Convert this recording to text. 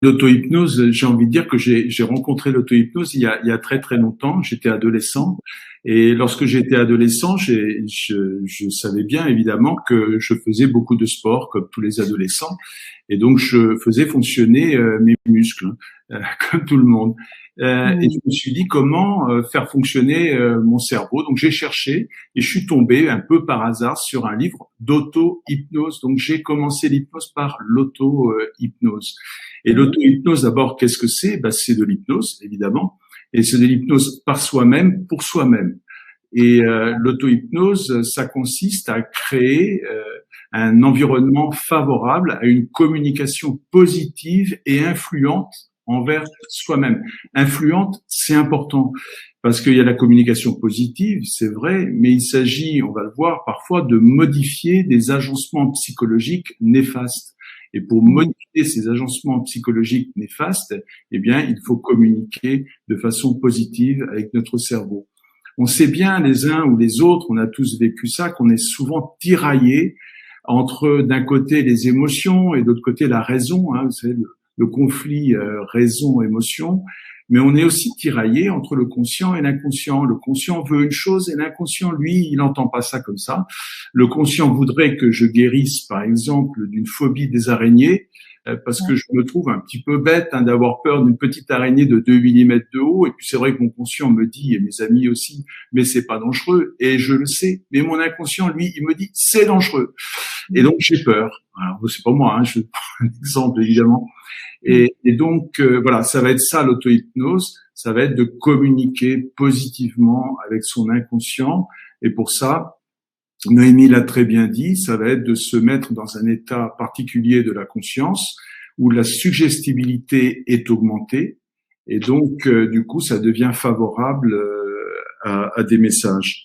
L'auto-hypnose, j'ai envie de dire que j'ai rencontré l'auto-hypnose il y a très très longtemps. J'étais adolescent et lorsque j'étais adolescent, je savais bien évidemment que je faisais beaucoup de sport comme tous les adolescents et donc je faisais fonctionner mes muscles comme tout le monde. Et je Mm. me suis dit comment faire fonctionner mon cerveau. Donc j'ai cherché et je suis tombé un peu par hasard sur un livre d'auto-hypnose. Donc j'ai commencé l'hypnose par l'auto-hypnose. Et Mhm. l'auto-hypnose, d'abord, qu'est-ce que c'est? C'est de l'hypnose, évidemment, et c'est de l'hypnose par soi-même, pour soi-même. Et l'auto-hypnose, ça consiste à créer un environnement favorable à une communication positive et influente envers soi-même. Influente, c'est important parce qu'il y a la communication positive, c'est vrai, mais il s'agit, on va le voir parfois, de modifier des agencements psychologiques néfastes. Et pour Mhm. modifier ces agencements psychologiques néfastes, eh bien, il faut communiquer de façon positive avec notre cerveau. On sait bien les uns ou les autres, on a tous vécu ça, qu'on est souvent tiraillés entre d'un côté les émotions et de l'autre côté la raison, hein, vous savez, le conflit raison-émotion, mais on est aussi tiraillé entre le conscient et l'inconscient. Le conscient veut une chose et l'inconscient, lui, il n'entend pas ça comme ça. Le conscient voudrait que je guérisse, par exemple, d'une phobie des araignées, parce que je me trouve un petit peu bête d'avoir peur d'une petite araignée de 2 millimètres de haut. Et puis c'est vrai que mon conscient me dit, et mes amis aussi, mais c'est pas dangereux. Et je le sais. Mais mon inconscient, lui, il me dit, c'est dangereux. Et donc j'ai peur. Alors c'est pas moi, hein, je prends un exemple évidemment. Mhm. Et donc voilà, ça va être ça l'auto-hypnose, ça va être de communiquer positivement avec son inconscient. Et pour ça, Noémie l'a très bien dit, ça va être de se mettre dans un état particulier de la conscience où la suggestibilité est augmentée. Et donc du coup, ça devient favorable à des messages.